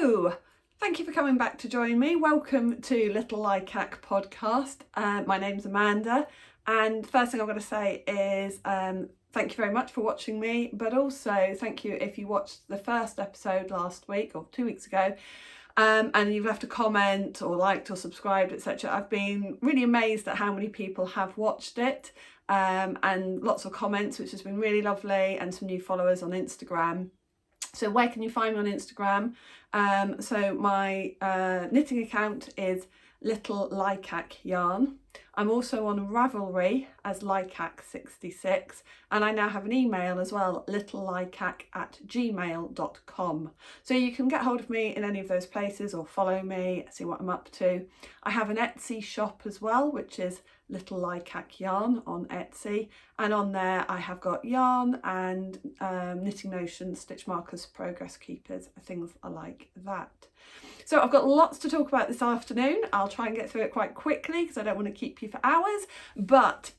Hello! Thank you for coming back to join me. Welcome to Little Likac podcast. My name's Amanda, and first thing I'm going to say is thank you very much for watching me, but also thank you if you watched the first episode last week or 2 weeks ago and you've left a comment or liked or subscribed, etc. I've been really amazed at how many people have watched it and lots of comments, which has been really lovely, and some new followers on Instagram. So where can you find me on Instagram? So my knitting account is Little Likac Yarn. I'm also on Ravelry as Likac66, and I now have an email as well, littlelikac@gmail.com. So you can get hold of me in any of those places or follow me, see what I'm up to. I have an Etsy shop as well, which is Little Likac Yarn on Etsy, and on there I have got yarn and knitting notions, stitch markers, progress keepers, things like that. So I've got lots to talk about this afternoon. I'll try and get through it quite quickly because I don't want to keep you for hours, but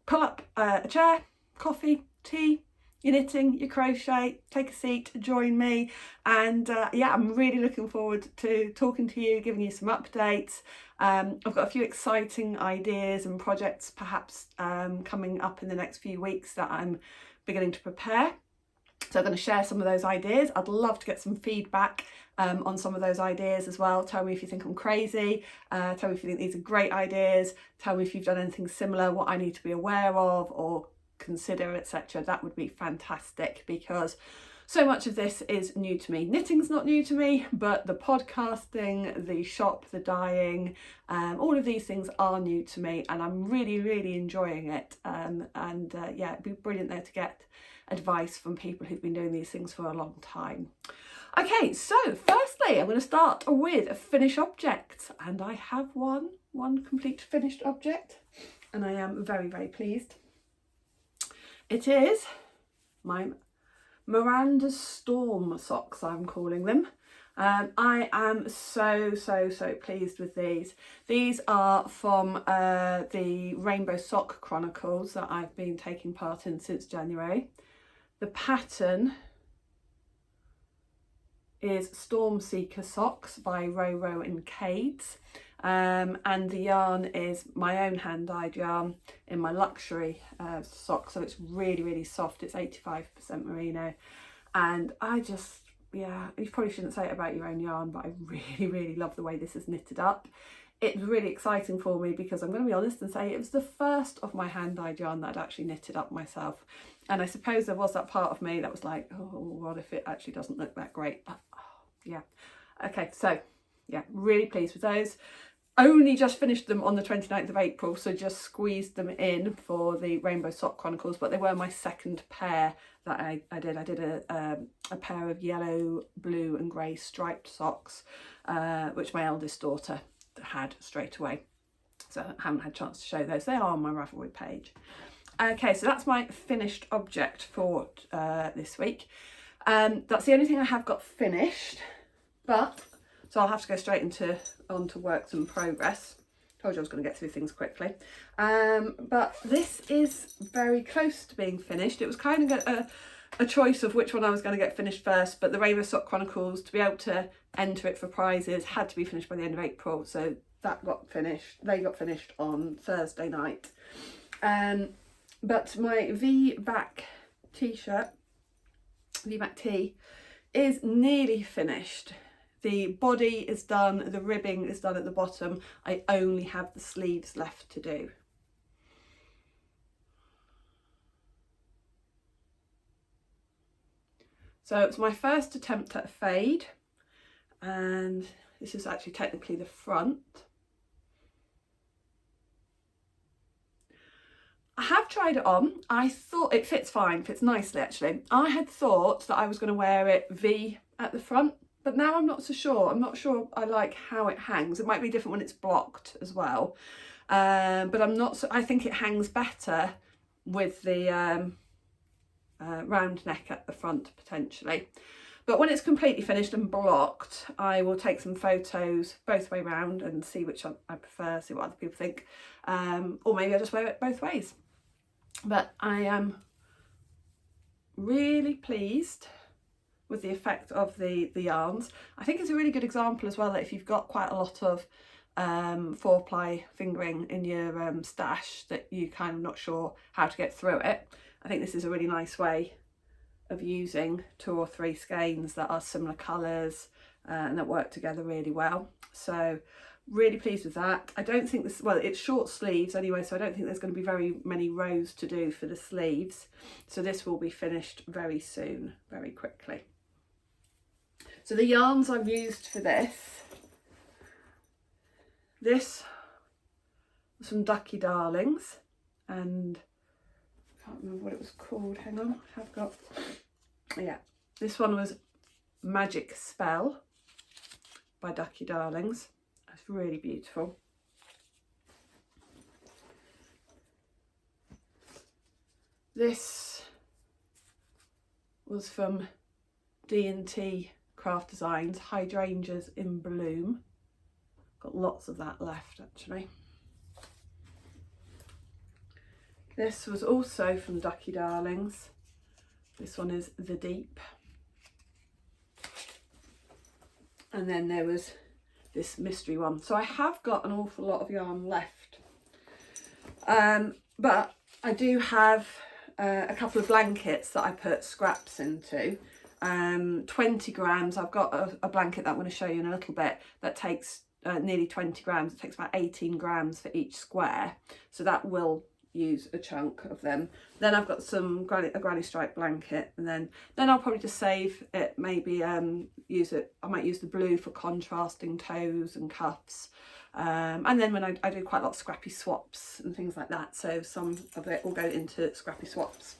pull up a chair, coffee, tea, your knitting, your crochet, take a seat, join me, and yeah, I'm really looking forward to talking to you, giving you some updates. I've got a few exciting ideas and projects perhaps coming up in the next few weeks that I'm beginning to prepare. So I'm going to share some of those ideas. I'd love to get some feedback on some of those ideas as well. Tell me if you think I'm crazy, tell me if you think these are great ideas, tell me if you've done anything similar, what I need to be aware of or consider, etc. That would be fantastic, because so much of this is new to me. Knitting's not new to me, but the podcasting, the shop, the dyeing, all of these things are new to me, and I'm really enjoying it. Yeah, it'd be brilliant there to get advice from people who've been doing these things for a long time. Okay, so firstly I'm going to start with a finished object, and I have one complete finished object, and I am very pleased. It is my Miranda Storm socks, I'm calling them. I am so pleased with these. These are from the Rainbow Sock Chronicles that I've been taking part in since January. The pattern is Storm Seeker Socks by Roro and Cades, and the yarn is my own hand-dyed yarn in my luxury sock, so it's really soft. It's 85% merino, and I just, yeah, you probably shouldn't say it about your own yarn, but I really love the way this is knitted up. It's really exciting for me because I'm going to be honest and say it was the first of my hand-dyed yarn that I'd actually knitted up myself. And I suppose there was that part of me that was like, oh, what if it actually doesn't look that great? But oh, yeah. Okay, so yeah, really pleased with those. Only just finished them on the 29th of April, so just squeezed them in for the Rainbow Sock Chronicles, but they were my second pair that I did. I did a pair of yellow, blue and grey striped socks, which my eldest daughter had straight away, so I haven't had a chance to show those. They are on my Ravelry page. Okay, so that's my finished object for this week. That's the only thing I have got finished, but so I'll have to go straight onto works in progress. Told you I was going to get through things quickly, but this is very close to being finished. It was kind of a choice of which one I was going to get finished first, but the Rainbow Sock Chronicles, to be able to enter it for prizes, had to be finished by the end of April, so that got finished. They got finished on Thursday night. But my V-back t-shirt, V-back tee, is nearly finished. The body is done, the ribbing is done at the bottom. I only have the sleeves left to do. So it's my first attempt at a fade, and this is actually technically the front. I have tried it on. I thought it fits fine, fits nicely actually. I had thought that I was going to wear it V at the front, but now I'm not so sure. I'm not sure I like how it hangs. It might be different when it's blocked as well, but I'm not so, I think it hangs better with the round neck at the front potentially. But when it's completely finished and blocked, I will take some photos both way round and see which I prefer, see what other people think, or maybe I'll just wear it both ways. But I am really pleased with the effect of the yarns. I think it's a really good example as well that if you've got quite a lot of 4-ply fingering in your stash that you kind of not sure how to get through it. I think this is a really nice way of using 2 or 3 skeins that are similar colours and that work together really well. So really pleased with that. I don't think this, well, it's short sleeves anyway, so I don't think there's going to be very many rows to do for the sleeves. So this will be finished very soon, very quickly. So the yarns I've used for this was from Ducky Darlings, and I can't remember what it was called. Hang on, I've got, yeah, this one was Magic Spell by Ducky Darlings. It's really beautiful. This was from D&T Craft Designs, Hydrangeas in Bloom. Got lots of that left actually. This was also from Ducky Darlings. This one is The Deep. And then there was this mystery one. So I have got an awful lot of yarn left. But I do have a couple of blankets that I put scraps into. 20 grams. I've got a blanket that I'm going to show you in a little bit that takes nearly 20 grams. It takes about 18 grams for each square. So that will use a chunk of them. Then I've got a granny stripe blanket, and then I'll probably just save it, maybe use it, I might use the blue for contrasting toes and cuffs, and then when I do quite a lot of scrappy swaps and things like that, so some of it will go into scrappy swaps,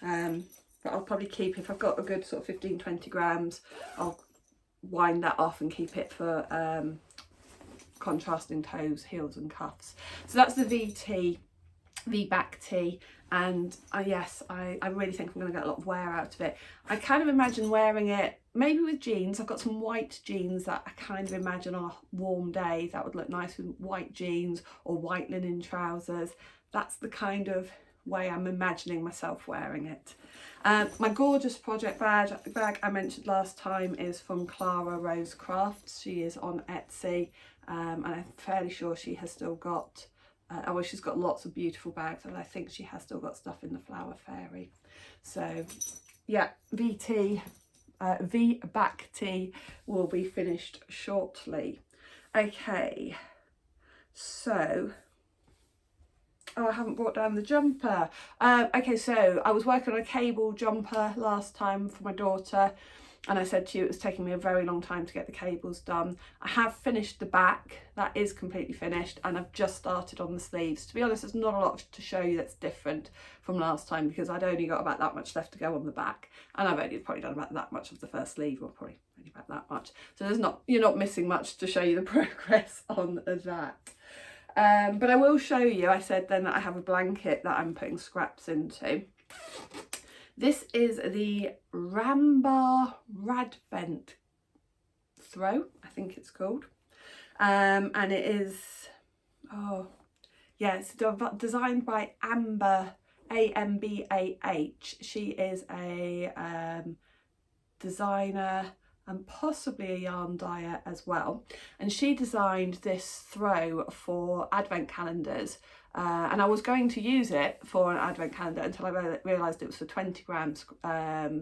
but I'll probably keep, if I've got a good sort of 15-20 grams, I'll wind that off and keep it for contrasting toes, heels and cuffs. So that's the V-back tee, and yes, I really think I'm going to get a lot of wear out of it. I kind of imagine wearing it maybe with jeans. I've got some white jeans that I kind of imagine on a warm day that would look nice with white jeans or white linen trousers. That's the kind of way I'm imagining myself wearing it. My gorgeous project bag I mentioned last time is from Clara Rose Crafts. She is on Etsy, and I'm fairly sure she has still got well, she's got lots of beautiful bags, and I think she has still got stuff in the Flower Fairy. So yeah, V-back tee will be finished shortly. Okay, so oh, I haven't brought down the jumper. Okay, so I was working on a cable jumper last time for my daughter, and I said to you it was taking me a very long time to get the cables done. I have finished the back, that is completely finished, and I've just started on the sleeves. To be honest, there's not a lot to show you that's different from last time because I'd only got about that much left to go on the back, and I've only probably done about that much of the first sleeve, or probably only about that much. So you're not missing much to show you the progress on that. But I will show you, I said then that I have a blanket that I'm putting scraps into. This is the Rambar Radvent Throw, I think it's called. And it is, oh, yeah, it's designed by Amber, A-M-B-A-H. She is a designer and possibly a yarn dyer as well. And she designed this throw for advent calendars. And I was going to use it for an advent calendar until I realised it was for 20 grams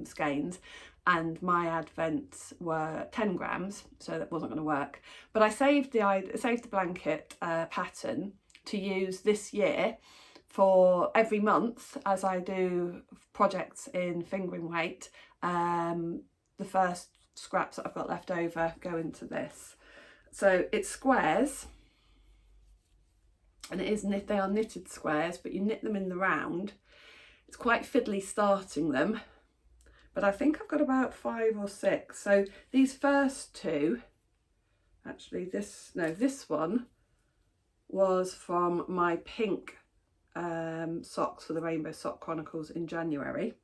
skeins, and my advents were 10 grams, so that wasn't going to work. But I saved the blanket pattern to use this year for every month as I do projects in fingering weight. The first scraps that I've got left over go into this. So it's squares. And they are knitted squares, but you knit them in the round. It's quite fiddly starting them, but I think I've got about 5 or 6. So these first two, actually this one was from my pink socks for the Rainbow Sock Chronicles in January.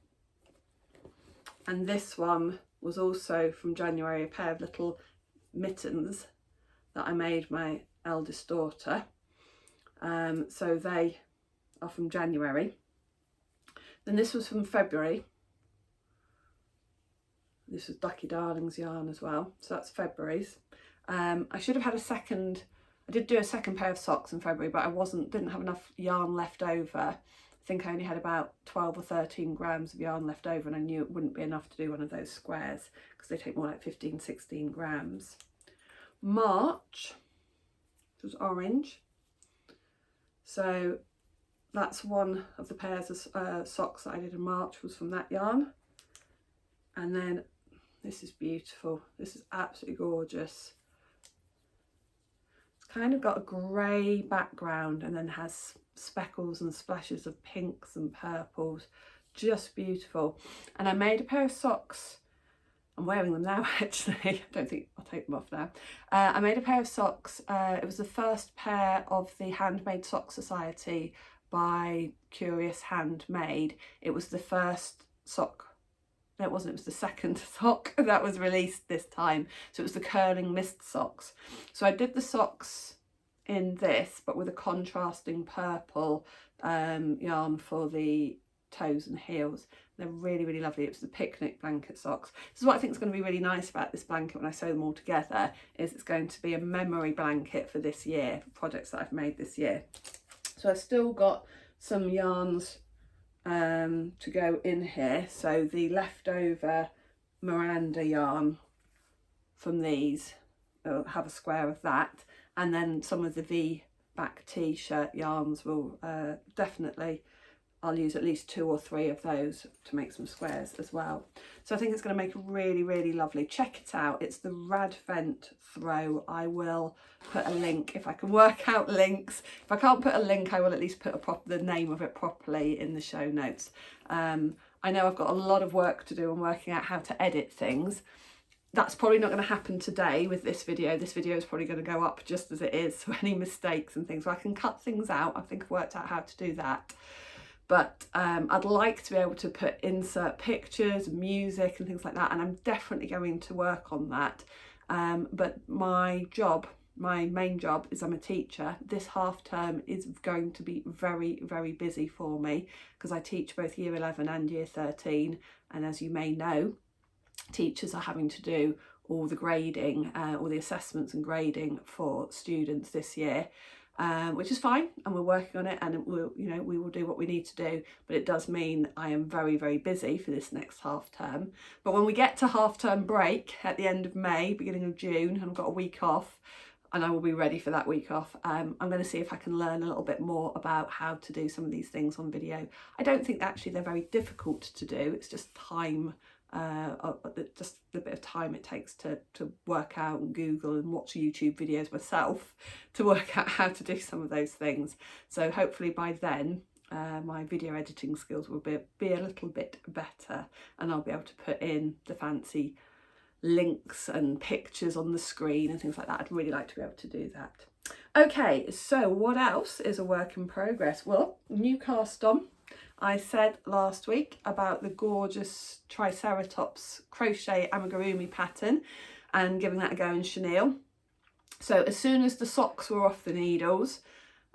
And this one was also from January, a pair of little mittens that I made my eldest daughter. So they are from January. Then this was from February. This was Ducky Darling's yarn as well, so that's February's. I should have had a second, I did do a second pair of socks in February, but I didn't have enough yarn left over. I think I only had about 12 or 13 grams of yarn left over, and I knew it wouldn't be enough to do one of those squares because they take more like 15, 16 grams. March, it was orange. So that's one of the pairs of socks that I did in March, was from that yarn. And then this is beautiful. This is absolutely gorgeous. It's kind of got a grey background and then has speckles and splashes of pinks and purples. Just beautiful. And I made a pair of socks. I'm wearing them now actually. I don't think I'll take them off now. I made a pair of socks. It was the first pair of the Handmade Sock Society by Curious Handmade. It was the first sock. No, it wasn't, it was the second sock that was released this time. So it was the curling mist socks. So I did the socks in this, but with a contrasting purple yarn for the toes and heels. They're really, really lovely. It was the picnic blanket socks. This is what I think is going to be really nice about this blanket when I sew them all together, is it's going to be a memory blanket for this year, for projects that I've made this year. So I've still got some yarns to go in here. So the leftover Miranda yarn from these, I'll have a square of that, and then some of the V-back t-shirt yarns will definitely, I'll use at least 2 or 3 of those to make some squares as well. So I think it's going to make really, really lovely. Check it out. It's the Radvent Throw. I will put a link if I can work out links. If I can't put a link, I will at least put the name of it properly in the show notes. I know I've got a lot of work to do on working out how to edit things. That's probably not going to happen today with this video. This video is probably going to go up just as it is, so any mistakes and things, so I can cut things out. I think I've worked out how to do that. But I'd like to be able to insert pictures, music and things like that, and I'm definitely going to work on that. But my main job is I'm a teacher. This half term is going to be very, very busy for me because I teach both year 11 and year 13, and as you may know, teachers are having to do all the grading, all the assessments and grading for students this year. Which is fine, and we're working on it, and we will do what we need to do, but it does mean I am very, very busy for this next half term. But when we get to half term break at the end of May, beginning of June, and I've got a week off, and I will be ready for that week off, I'm going to see if I can learn a little bit more about how to do some of these things on video. I don't think actually they're very difficult to do, it's just time. Just the bit of time it takes to work out and Google and watch YouTube videos myself to work out how to do some of those things. So hopefully by then my video editing skills will be a little bit better, and I'll be able to put in the fancy links and pictures on the screen and things like that. I'd really like to be able to do that. Okay, so what else is a work in progress? Well, new cast on. I said last week about the gorgeous Triceratops crochet amigurumi pattern and giving that a go in chenille. So as soon as the socks were off the needles,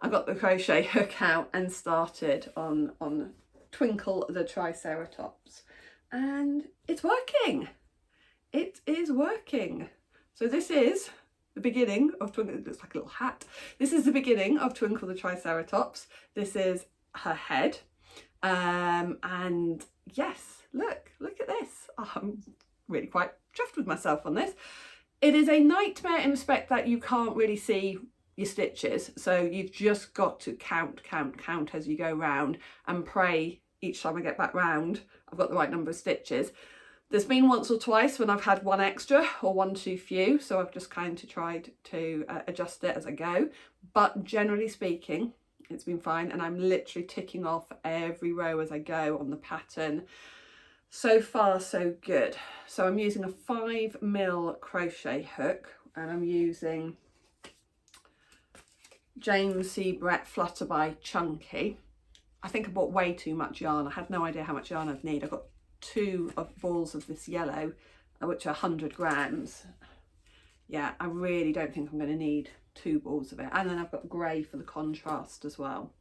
I got the crochet hook out and started on Twinkle the Triceratops, and it's working. It is working. So this is the beginning of Twinkle. It looks like a little hat. This is the beginning of Twinkle the Triceratops. This is her head. And yes, look at this. Oh, I'm really quite chuffed with myself on this. It is a nightmare in respect that you can't really see your stitches, so you've just got to count as you go round and pray each time I get back round I've got the right number of stitches. There's been once or twice when I've had one extra or one too few, so I've just kind of tried to adjust it as I go, but generally speaking it's been fine, and I'm literally ticking off every row as I go on the pattern. So far so good. So I'm using a 5mm crochet hook, and I'm using James C. Brett Flutterby Chunky. I think I bought way too much yarn. I had no idea how much yarn I'd need. I've got 2 balls of this yellow, which are 100 grams. Yeah, I really don't think I'm going to need 2 balls of it, and then I've got grey for the contrast as well.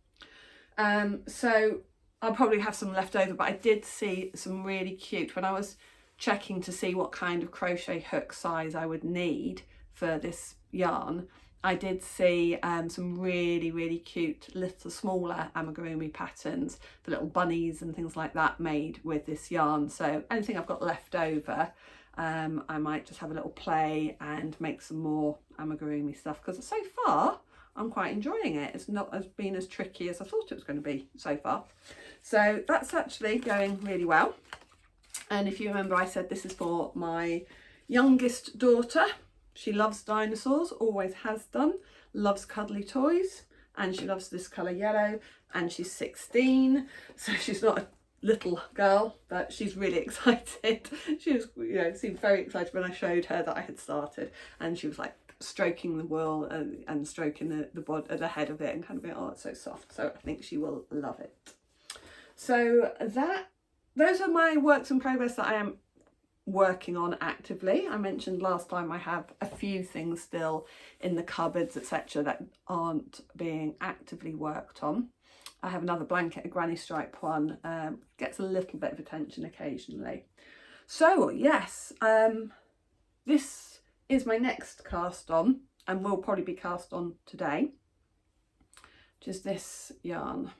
So I'll probably have some left over, but I did see some really cute when I was checking to see what kind of crochet hook size I would need for this yarn, I did see some really cute little smaller amigurumi patterns, the little bunnies and things like that made with this yarn. So anything I've got left over, I might just have a little play and make some more amigurumi stuff, because so far I'm quite enjoying it. It's not been as tricky as I thought it was going to be so far. So that's actually going really well. And if you remember, I said this is for my youngest daughter. She loves dinosaurs, always has done, loves cuddly toys, and she loves this colour yellow, and she's 16, so she's not a little girl, but she's really excited. She was, you know, seemed very excited when I showed her that I had started, and she was like stroking the wool and stroking the head of it and kind of going, oh, it's so soft. So I think she will love it. So those are my works in progress that I am working on actively. I mentioned last time I have a few things still in the cupboards, etc., that aren't being actively worked on. I have another blanket, a granny stripe one, gets a little bit of attention occasionally. So yes, this is my next cast on, and will probably be cast on today, which is this yarn.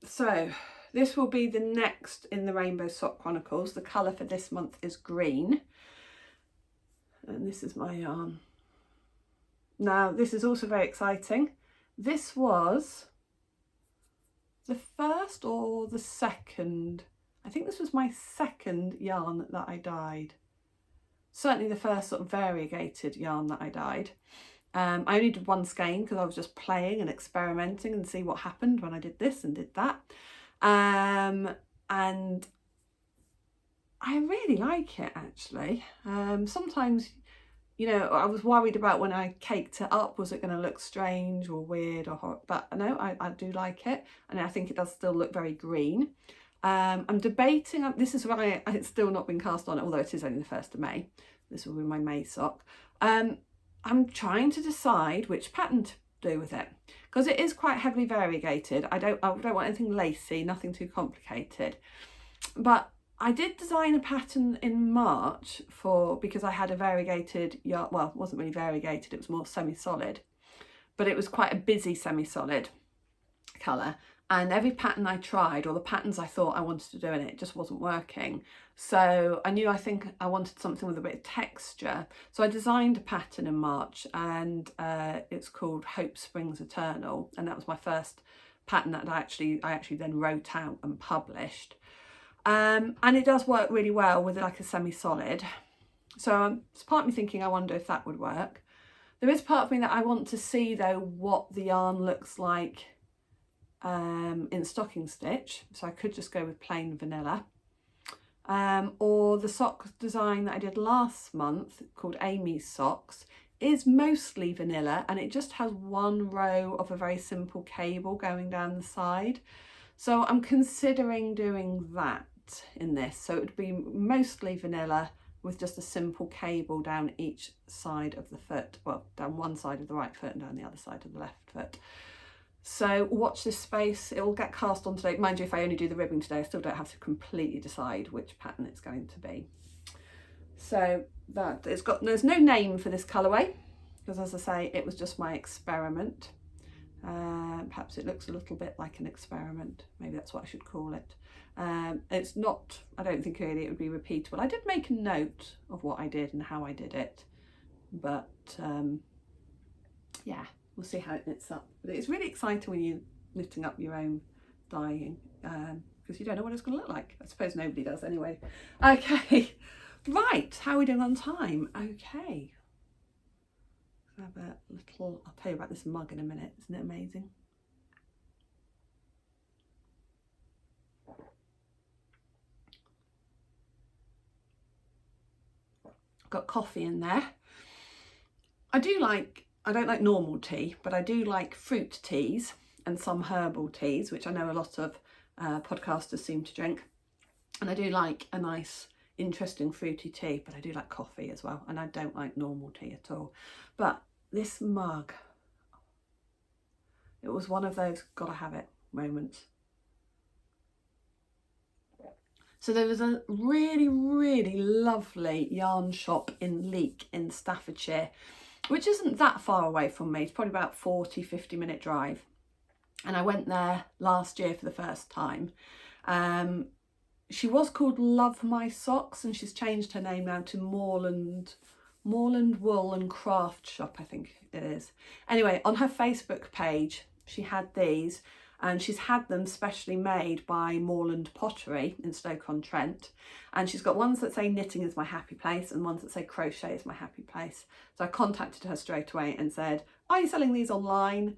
So this will be the next in the Rainbow Sock Chronicles. The colour for this month is green. And this is my yarn. Now, this is also very exciting. This was the first or the second, I think this was my second yarn that I dyed. Certainly the first sort of variegated yarn that I dyed. I only did one skein because I was just playing and experimenting and see what happened when I did this and did that. And I really like it, actually. Sometimes, you know, I was worried about when I caked it up, was it going to look strange or weird or hot? But no, I do like it, and I think it does still look very green. I'm debating, this is why it's still not been cast on, although it is only the 1st of May. This will be my May sock. I'm trying to decide which pattern to do with it, because it is quite heavily variegated. I don't want anything lacy, nothing too complicated. But I did design a pattern in March because I had a variegated yarn. Well, it wasn't really variegated, it was more semi-solid, but it was quite a busy semi-solid colour. And every pattern I tried, or the patterns I thought I wanted to do in it, just wasn't working. So I knew, I think I wanted something with a bit of texture. So I designed a pattern in March, and it's called Hope Springs Eternal. And that was my first pattern that I actually then wrote out and published. And it does work really well with like a semi-solid. So it's part of me thinking, I wonder if that would work. There is part of me that I want to see though what the yarn looks like in stocking stitch, so I could just go with plain vanilla, or the sock design that I did last month called Amy's Socks is mostly vanilla, and it just has one row of a very simple cable going down the side. So I'm considering doing that in this, so it would be mostly vanilla with just a simple cable down each side of the foot, well, down one side of the right foot and down the other side of the left foot. So watch this space, it will get cast on today. Mind you, if I only do the ribbing today, I still don't have to completely decide which pattern it's going to be. So there's no name for this colourway, because as I say, it was just my experiment. Perhaps it looks a little bit like an experiment, maybe that's what I should call it. It's not, I don't think really it would be repeatable. I did make a note of what I did and how I did it, but yeah, we'll see how it knits up. But it's really exciting when you're knitting up your own dyeing, because you don't know what it's going to look like. I suppose nobody does anyway. Okay, right, how are we doing on time? Okay, have a little, I'll tell you about this mug in a minute, isn't it amazing? Got coffee in there. I don't like normal tea, but I do like fruit teas and some herbal teas, which I know a lot of podcasters seem to drink. And I do like a nice, interesting fruity tea, but I do like coffee as well. And I don't like normal tea at all. But this mug, it was one of those gotta have it moments. So there was a really, really lovely yarn shop in Leek in Staffordshire, which isn't that far away from me. It's probably about 40-50 minute drive. And I went there last year for the first time. She was called Love My Socks, and she's changed her name now to Moorland Wool and Craft Shop, I think it is. Anyway, on her Facebook page, she had these, and she's had them specially made by Moorland Pottery in Stoke-on-Trent. And she's got ones that say knitting is my happy place and ones that say crochet is my happy place. So I contacted her straight away and said, are you selling these online?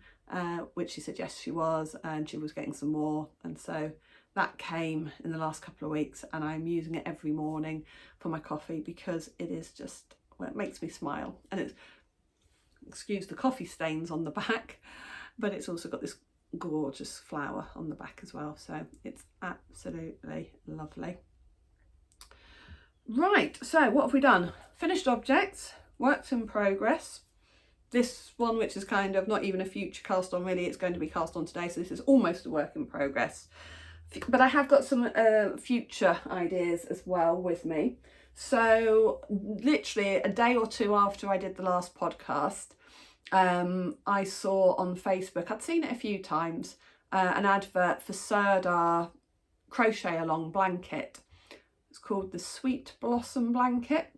Which she said yes she was, and she was getting some more. And so that came in the last couple of weeks, and I'm using it every morning for my coffee because it is just, well, it makes me smile. And it's, excuse the coffee stains on the back, but it's also got this gorgeous flower on the back as well, so it's absolutely lovely. Right, so what have we done? Finished objects, works in progress. This one, which is kind of not even a future cast on really, it's going to be cast on today, so this is almost a work in progress. But I have got some future ideas as well with me. So literally a day or two after I did the last podcast, I saw on Facebook, I'd seen it a few times, an advert for Sirdar crochet along blanket. It's called the Sweet Blossom blanket,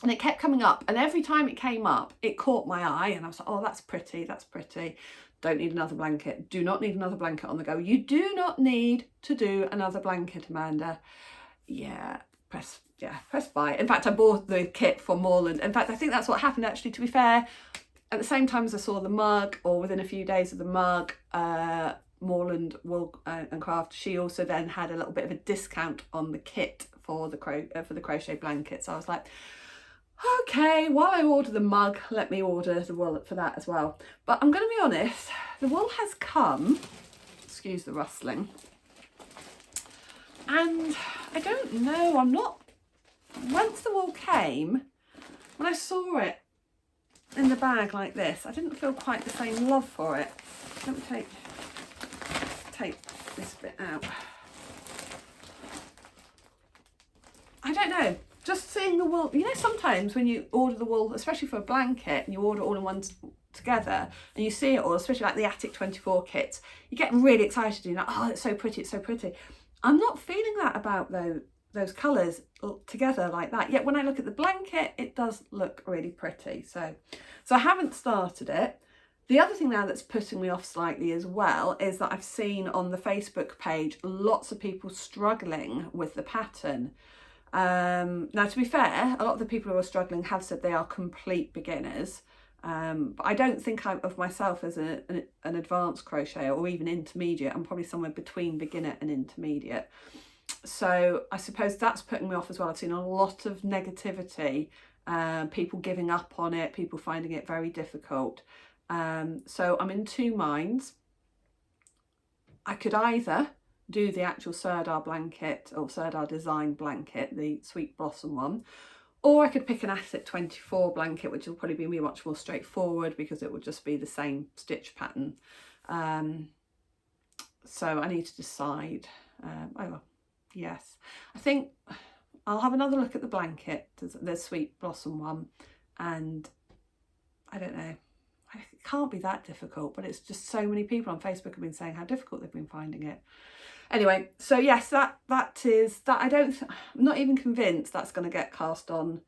and it kept coming up, and every time it came up it caught my eye, and I was like, oh, that's pretty, that's pretty. Don't need another blanket. Do not need another blanket on the go. You do not need to do another blanket, Amanda. Yeah, press buy. In fact, I bought the kit for Moorland. In fact, I think that's what happened actually, to be fair. At the same time as I saw the mug, or within a few days of the mug, Moorland Wool and Craft, she also then had a little bit of a discount on the kit for the crochet blanket. So I was like, okay, while I order the mug, let me order the wool for that as well. But I'm going to be honest, the wool has come, excuse the rustling, and I don't know, once the wool came, when I saw it in the bag like this, I didn't feel quite the same love for it. Let me take this bit out. I don't know, just seeing the wool, you know, sometimes when you order the wool, especially for a blanket, and you order all in one together and you see it all, especially like the Attic 24 kits, you get really excited, you're like, oh, it's so pretty, it's so pretty. I'm not feeling that about those colours together like that. Yet when I look at the blanket, it does look really pretty. So I haven't started it. The other thing now that's putting me off slightly as well is that I've seen on the Facebook page lots of people struggling with the pattern. Now, to be fair, a lot of the people who are struggling have said they are complete beginners. But I don't think of myself as an advanced crocheter or even intermediate. I'm probably somewhere between beginner and intermediate. So I suppose that's putting me off as well. I've seen a lot of negativity, people giving up on it, people finding it very difficult. So I'm in two minds. I could either do the actual Sirdar blanket or Sirdar design blanket, the Sweet Blossom one, or I could pick an Attic 24 blanket, which will probably be much more straightforward because it will just be the same stitch pattern. So I need to decide. Yes, I think I'll have another look at the blanket, the Sweet Blossom one, and I don't know, it can't be that difficult, but it's just so many people on Facebook have been saying how difficult they've been finding it. Anyway, so yes, that is that. I'm not even convinced that's going to get cast on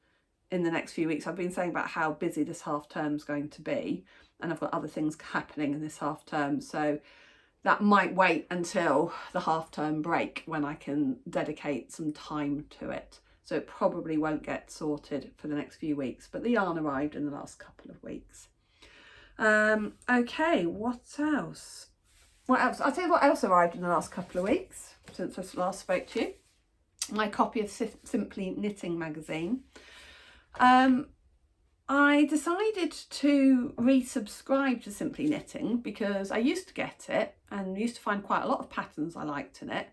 in the next few weeks. I've been saying about how busy this half term is going to be, and I've got other things happening in this half term, so that might wait until the half term break when I can dedicate some time to it. So it probably won't get sorted for the next few weeks, but the yarn arrived in the last couple of weeks. Okay, what else? I'll tell you what else arrived in the last couple of weeks since I last spoke to you. My copy of Simply Knitting magazine. I decided to resubscribe to Simply Knitting because I used to get it and used to find quite a lot of patterns I liked in it,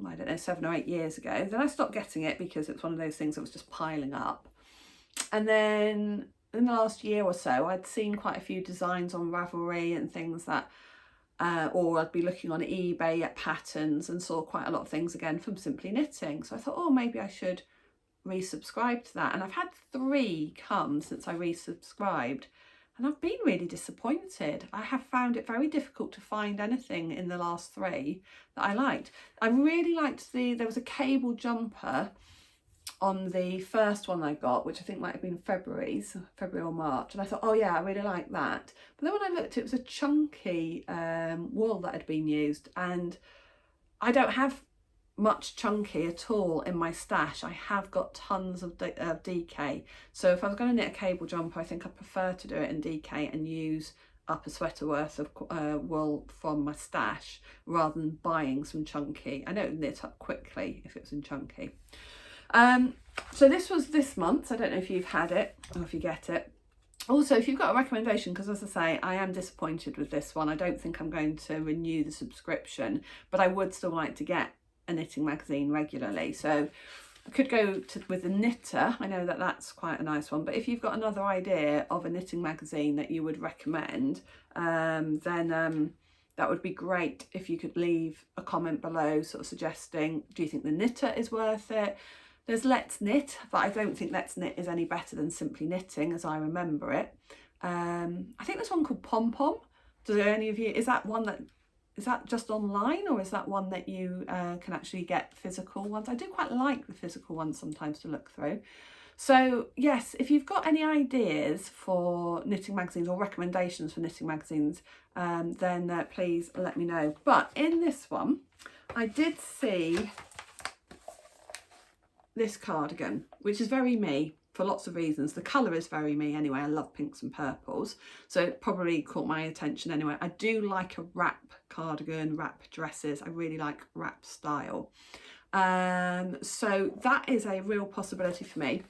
I don't know, 7 or 8 years ago. Then I stopped getting it because it's one of those things that was just piling up. And then in the last year or so, I'd seen quite a few designs on Ravelry and things that or I'd be looking on eBay at patterns and saw quite a lot of things again from Simply Knitting. So I thought, oh, maybe I should resubscribe to that. And I've had 3 come since I resubscribed, and I've been really disappointed. I have found it very difficult to find anything in the last 3 that I liked. I really liked there was a cable jumper on the first one I got, which I think might have been February or March, and I thought, oh yeah, I really like that. But then when I looked, it was a chunky wool that had been used, and I don't have much chunky at all in my stash. I have got tons of DK, so if I was going to knit a cable jumper, I think I prefer to do it in DK and use up a sweater worth of wool from my stash rather than buying some chunky. I know it would knit up quickly if it was in chunky. So this was this month. I don't know if you've had it or if you get it. Also, if you've got a recommendation, because as I say, I am disappointed with this one. I don't think I'm going to renew the subscription, but I would still like to get a knitting magazine regularly. So I could go with the Knitter. I know that that's quite a nice one, but if you've got another idea of a knitting magazine that you would recommend, then that would be great if you could leave a comment below sort of suggesting, do you think the Knitter is worth it? There's Let's Knit, but I don't think Let's Knit is any better than Simply Knitting as I remember it. I think there's one called Pom Pom. Do any of you, is that just online, or is that one that you can actually get physical ones? I do quite like the physical ones sometimes to look through. So yes, if you've got any ideas for knitting magazines or recommendations for knitting magazines, then please let me know. But in this one, I did see this cardigan, which is very me for lots of reasons. The colour is very me anyway. I love pinks and purples, so it probably caught my attention anyway. I do like a wrap cardigan, wrap dresses. I really like wrap style. So that is a real possibility for me.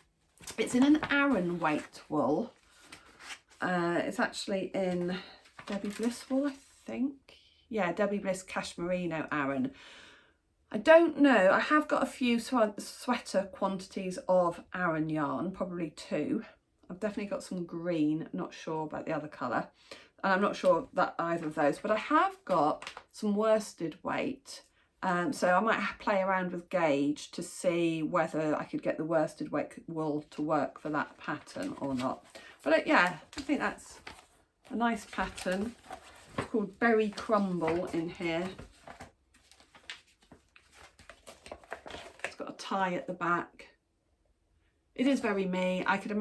It's in an Aran weight wool. It's actually in Debbie Bliss wool, I think. Yeah, Debbie Bliss Cashmerino Aran. I don't know, I have got a few sweater quantities of Aran yarn, probably 2. I've definitely got some green, not sure about the other colour, and I'm not sure that either of those, but I have got some worsted weight, so I might play around with gauge to see whether I could get the worsted weight wool to work for that pattern or not. But yeah, I think that's a nice pattern. It's called Berry Crumble in here. Got a tie at the back. It is very me. I could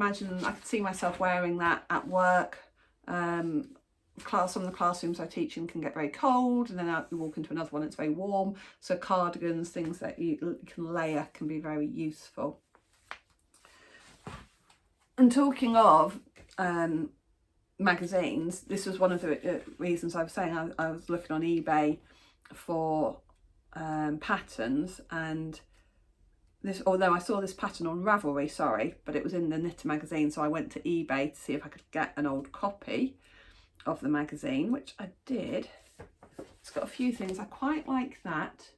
see myself wearing that at work. Some of the classrooms I teach in can get very cold, and then you walk into another one, it's very warm. So cardigans, things that you can layer, can be very useful. And talking of magazines, this was one of the reasons I was saying I was looking on eBay for patterns, and although I saw this pattern on Ravelry, sorry, but it was in the Knitter magazine, so I went to eBay to see if I could get an old copy of the magazine, which I did. It's got a few things. I quite like that.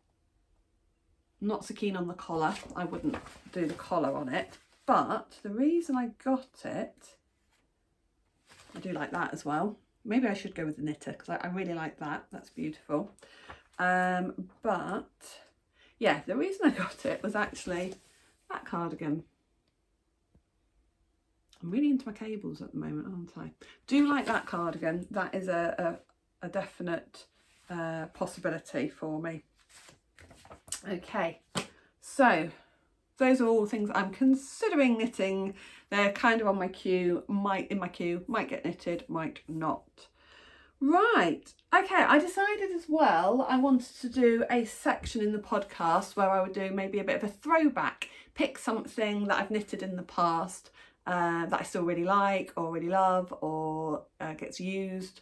I'm not so keen on the collar. I wouldn't do the collar on it, but the reason I got it, I do like that as well. Maybe I should go with the Knitter because I really like that. That's beautiful. But yeah, the reason I got it was actually that cardigan. I'm really into my cables at the moment, aren't I? Do like that cardigan. That is a definite possibility for me. Okay, so those are all things I'm considering knitting. They're kind of on my queue, might get knitted, might not. Right, okay, I decided as well I wanted to do a section in the podcast where I would do maybe a bit of a throwback, pick something that I've knitted in the past that I still really like or really love or gets used,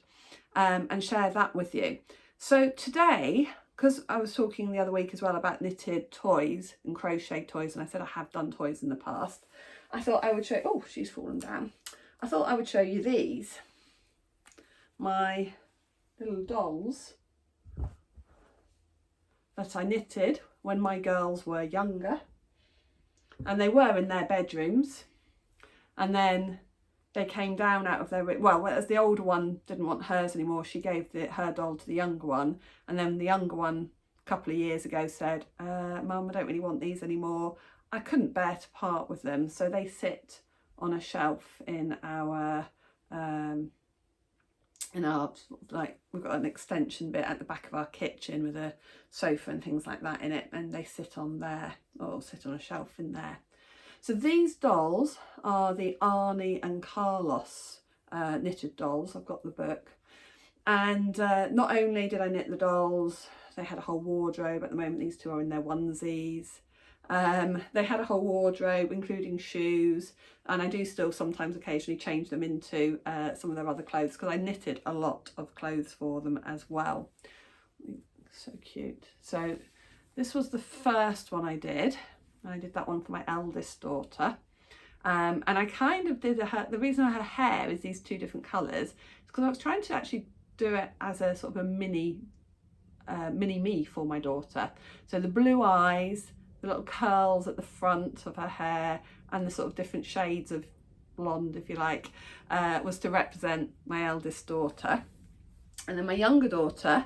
and share that with you. So today, because I was talking the other week as well about knitted toys and crochet toys, and I said I have done toys in the past, I thought I would show, oh, she's fallen down. I thought I would show you these. My little dolls that I knitted when my girls were younger, and they were in their bedrooms, and then they came down out of their, well, as the older one didn't want hers anymore, she gave her doll to the younger one, and then the younger one a couple of years ago said, Mum, I don't really want these anymore. I couldn't bear to part with them, so they sit on a shelf in our like, we've got an extension bit at the back of our kitchen with a sofa and things like that in it, and they sit on there, or sit on a shelf in there. So these dolls are the Arnie and Carlos knitted dolls. I've got the book, and not only did I knit the dolls, they had a whole wardrobe. At the moment these two are in their onesies. They had a whole wardrobe including shoes, and I do still sometimes occasionally change them into some of their other clothes, because I knitted a lot of clothes for them as well. So cute. So this was the first one I did. I did that one for my eldest daughter, and I kind of did the reason her hair is these two different colours is because I was trying to actually do it as a sort of a mini me for my daughter. So the blue eyes, the little curls at the front of her hair, and the sort of different shades of blonde, if you like, was to represent my eldest daughter. And then my younger daughter,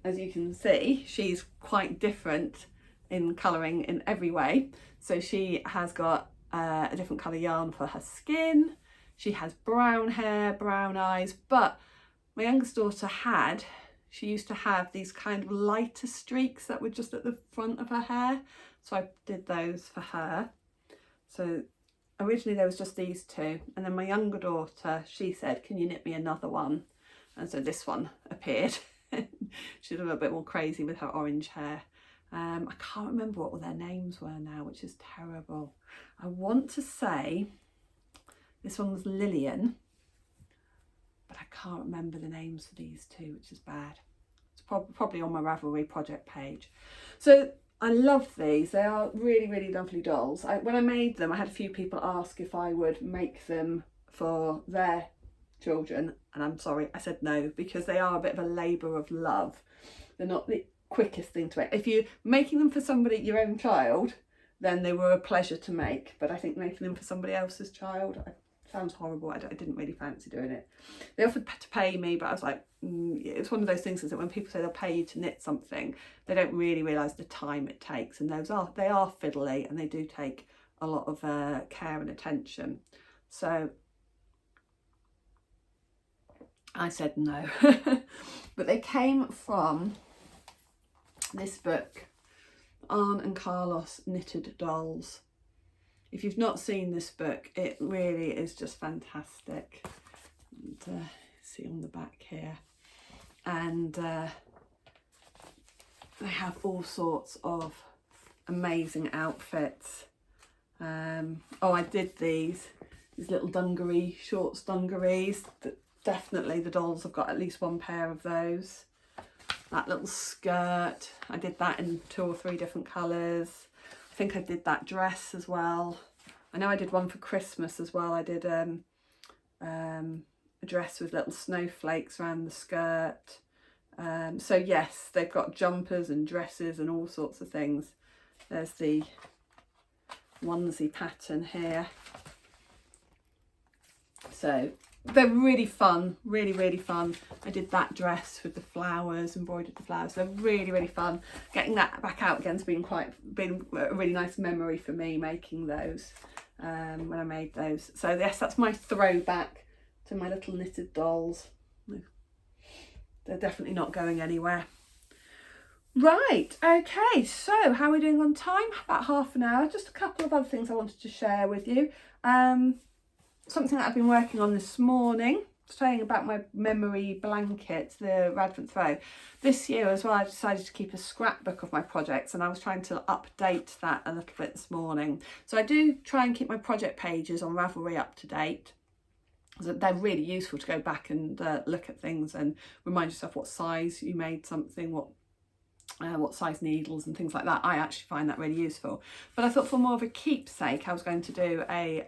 as you can see, she's quite different in colouring in every way. So she has got a different colour yarn for her skin. She has brown hair, brown eyes, but my youngest daughter she used to have these kind of lighter streaks that were just at the front of her hair. So I did those for her. So originally there was just these two, and then my younger daughter, she said, can you knit me another one? And so this one appeared. She's a little bit more crazy with her orange hair. I can't remember what all their names were now, which is terrible. I want to say this one was Lillian, but I can't remember the names for these two, which is bad. It's probably on my Ravelry project page. So I love these. They are really, really lovely dolls. When I made them, I had a few people ask if I would make them for their children, and I'm sorry, I said no, because they are a bit of a labour of love. They're not the quickest thing to make. If you're making them for somebody, your own child, then they were a pleasure to make, but I think making them for somebody else's child, sounds horrible. I didn't really fancy doing it. They offered to pay me, but I was like, it's one of those things, is that when people say they'll pay you to knit something, they don't really realise the time it takes, and they are fiddly, and they do take a lot of care and attention. So I said no. But they came from this book, Arne and Carlos Knitted Dolls. If you've not seen this book, it really is just fantastic. And, see on the back here, and they have all sorts of amazing outfits. Oh, I did these little shorts dungarees. Definitely the dolls have got at least one pair of those. That little skirt, I did that in 2 or 3 different colours. I think I did that dress as well. I know I did one for Christmas as well. I did a dress with little snowflakes around the skirt. So yes, they've got jumpers and dresses and all sorts of things. There's the onesie pattern here. So they're really fun, really, really fun. I did that dress with the flowers, embroidered the flowers. They're really, really fun. Getting that back out again's been a really nice memory for me, making those when I made those. So yes, that's my throwback to my little knitted dolls. They're definitely not going anywhere. Right, okay, so how are we doing on time? About half an hour. Just a couple of other things I wanted to share with you. Something that I've been working on this morning, saying about my memory blanket, the Radford Throw. This year as well, I decided to keep a scrapbook of my projects, and I was trying to update that a little bit this morning. So I do try and keep my project pages on Ravelry up to date. They're really useful to go back and look at things and remind yourself what size you made something, what size needles and things like that. I actually find that really useful. But I thought for more of a keepsake, I was going to do a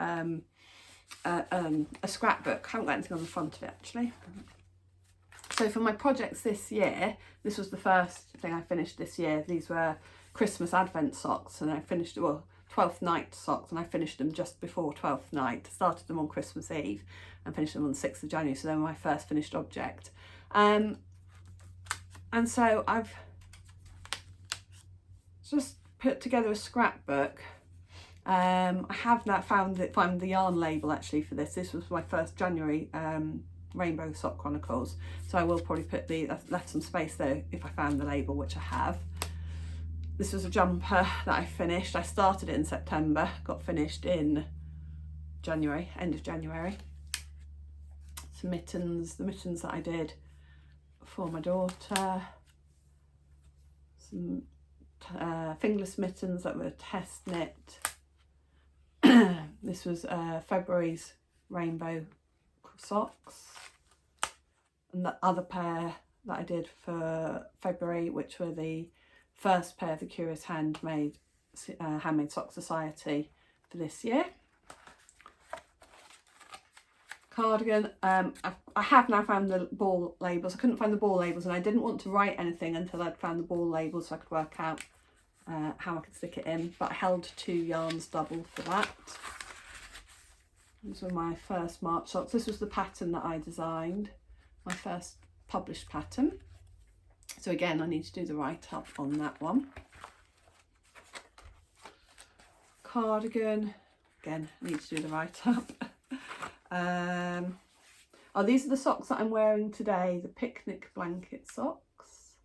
scrapbook. I haven't got anything on the front of it actually. So for my projects this year, this was the first thing I finished this year. These were Christmas Advent socks, and I finished, well, Twelfth Night socks, and I finished them just before Twelfth Night. Started them on Christmas Eve and finished them on the 6th of January, so they were my first finished object. And so I've just put together a scrapbook. I have now found the yarn label actually for this. This was my first January Rainbow Sock Chronicles, so I will probably left some space there if I found the label, which I have. This was a jumper that I finished. I started it in September, got finished in January, end of January. Some mittens, the mittens that I did for my daughter. Some fingerless mittens that were test knit. This was February's rainbow socks, and the other pair that I did for February, which were the first pair of the Curious Handmade Sock Society for this year. Cardigan. I have now found the ball labels. I couldn't find the ball labels, and I didn't want to write anything until I'd found the ball labels so I could work out how I could stick it in, but I held 2 yarns double for that. These were my first March socks. This was the pattern that I designed, my first published pattern. So again, I need to do the write-up on that one. Cardigan, again, I need to do the write-up. Oh, these are the socks that I'm wearing today, the picnic blanket socks.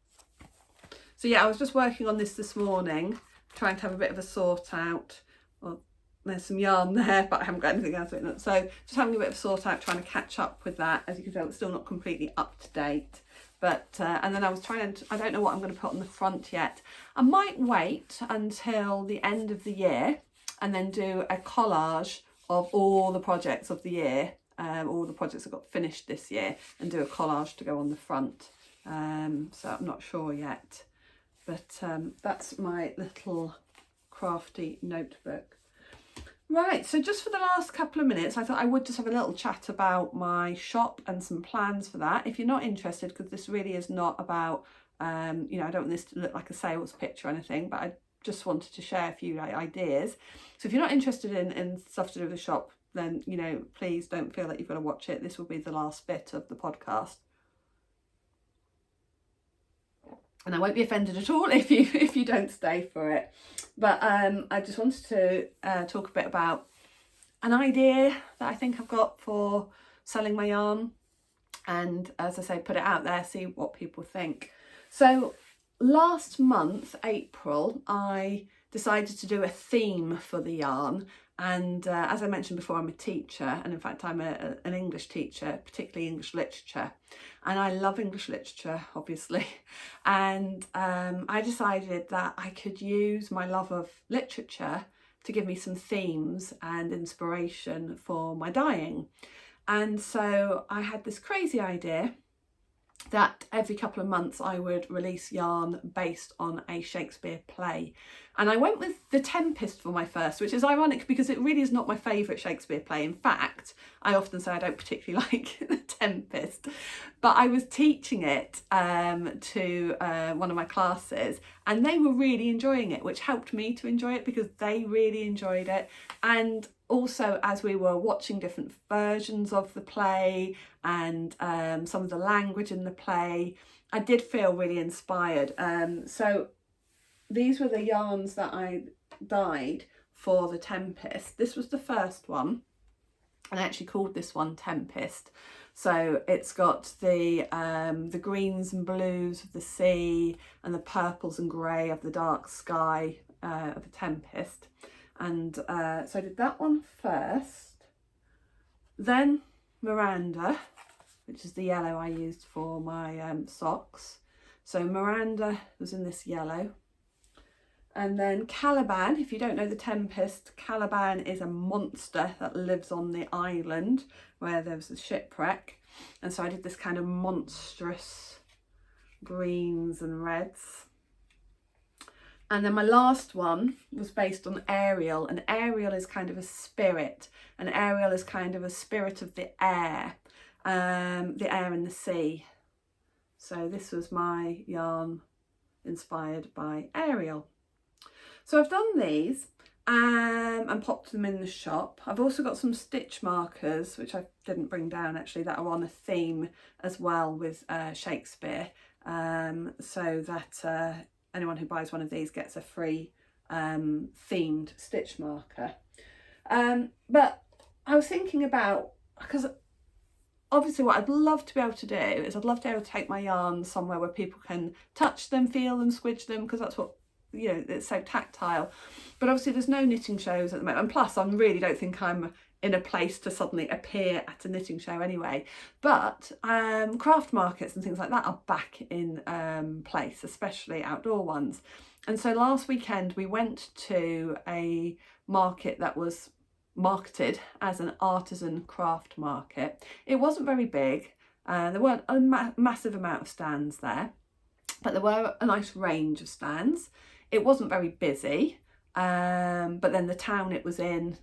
So yeah, I was just working on this morning, trying to have a bit of a sort out. Well, there's some yarn there, but I haven't got anything else written up. So just having a bit of a sort out, trying to catch up with that. As you can tell, it's still not completely up to date. But, and then I was trying to, I don't know what I'm going to put on the front yet. I might wait until the end of the year and then do a collage of all the projects of the year, all the projects that got finished this year, and do a collage to go on the front. So I'm not sure yet. But that's my little crafty notebook. Right, so just for the last couple of minutes, I thought I would just have a little chat about my shop and some plans for that. If you're not interested, because this really is not about, you know, I don't want this to look like a sales pitch or anything, but I just wanted to share a few ideas. So if you're not interested in stuff to do with the shop, then, you know, please don't feel that you've got to watch it. This will be the last bit of the podcast. And I won't be offended at all if you don't stay for it. But I just wanted to talk a bit about an idea that I think I've got for selling my yarn. And as I say, put it out there, see what people think. So last month, April, I decided to do a theme for the yarn. And as I mentioned before, I'm a teacher, and in fact I'm an English teacher, particularly English literature, and I love English literature, obviously. And I decided that I could use my love of literature to give me some themes and inspiration for my dyeing. And so I had this crazy idea that every couple of months I would release yarn based on a Shakespeare play. And I went with The Tempest for my first, which is ironic because it really is not my favourite Shakespeare play. In fact, I often say I don't particularly like The Tempest, but I was teaching it to one of my classes, and they were really enjoying it, which helped me to enjoy it because they really enjoyed it. And also, as we were watching different versions of the play and some of the language in the play, I did feel really inspired. So these were the yarns that I dyed for The Tempest. This was the first one, and I actually called this one Tempest. So it's got the greens and blues of the sea and the purples and grey of the dark sky of the Tempest. And so I did that one first, then Miranda, which is the yellow I used for my socks. So Miranda was in this yellow. And then Caliban, if you don't know The Tempest, Caliban is a monster that lives on the island where there was a shipwreck. And so I did this kind of monstrous greens and reds. And then my last one was based on Ariel, and Ariel is kind of a spirit, and Ariel is kind of a spirit of the air and the sea. So this was my yarn inspired by Ariel. So I've done these, and popped them in the shop. I've also got some stitch markers, which I didn't bring down actually, that are on a theme as well with Shakespeare, so that anyone who buys one of these gets a free themed stitch marker. But I was thinking about, because obviously what I'd love to be able to do is I'd love to be able to take my yarns somewhere where people can touch them, feel them, squidge them, because that's what, you know, it's so tactile. But obviously there's no knitting shows at the moment, and plus I really don't think I'm in a place to suddenly appear at a knitting show anyway. But craft markets and things like that are back in place, especially outdoor ones. And so last weekend we went to a market that was marketed as an artisan craft market. It wasn't very big, there weren't a massive amount of stands there, but there were a nice range of stands. It wasn't very busy, but then the town it was in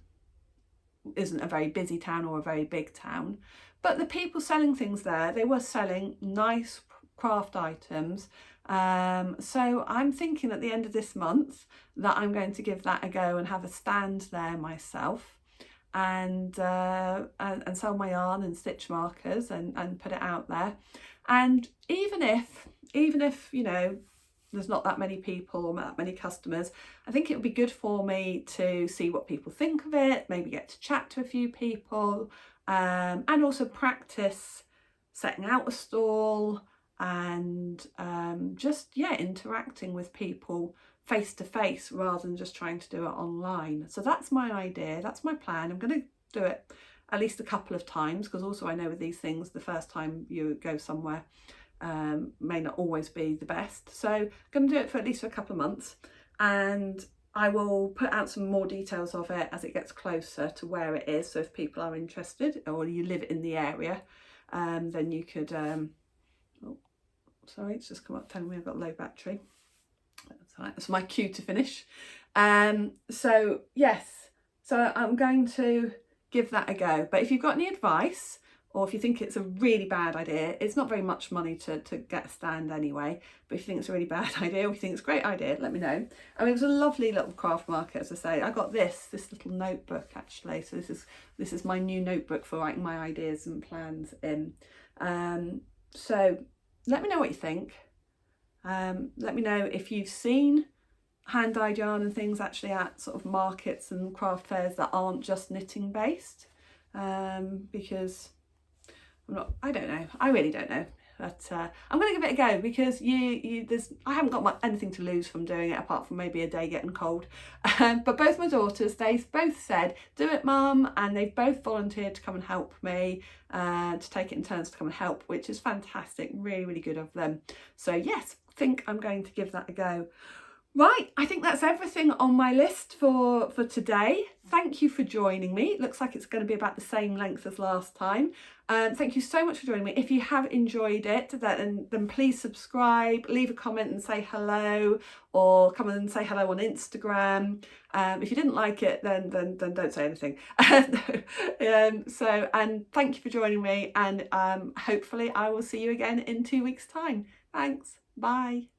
isn't a very busy town or a very big town. But the people selling things there, they were selling nice craft items. So I'm thinking at the end of this month that I'm going to give that a go and have a stand there myself, and sell my yarn and stitch markers and put it out there. And even if you know there's not that many people or that many customers, I think it would be good for me to see what people think of it, maybe get to chat to a few people, and also practice setting out a stall and just interacting with people face to face rather than just trying to do it online. So that's my idea, that's my plan. I'm going to do it at least a couple of times, because also I know with these things the first time you go somewhere may not always be the best. So I'm going to do it for at least a couple of months, and I will put out some more details of it as it gets closer to where it is. So if people are interested or you live in the area, then you could oh, sorry, it's just come up telling me I've got low battery. That's all right, that's my cue to finish. So yes, so I'm going to give that a go. But if you've got any advice, or if you think it's a really bad idea, it's not very much money to get a stand anyway, but if you think it's a really bad idea, or if you think it's a great idea, let me know. I mean, it was a lovely little craft market, as I say. I got this little notebook actually, so this is my new notebook for writing my ideas and plans in. So let me know what you think. Let me know if you've seen hand-dyed yarn and things actually at sort of markets and craft fairs that aren't just knitting based, because I don't know, I really don't know, but I'm going to give it a go, because I haven't got anything to lose from doing it apart from maybe a day getting cold. But both my daughters, they both said, do it mum, and they've both volunteered to come and help me, to take it in turns to come and help, which is fantastic, really, really good of them. So yes, I think I'm going to give that a go. Right, I think that's everything on my list for today. Thank you for joining me. It looks like it's going to be about the same length as last time. Thank you so much for joining me. If you have enjoyed it, then please subscribe, leave a comment and say hello, or come and say hello on Instagram. If you didn't like it, then don't say anything. And thank you for joining me, and hopefully I will see you again in 2 weeks' time. Thanks, bye.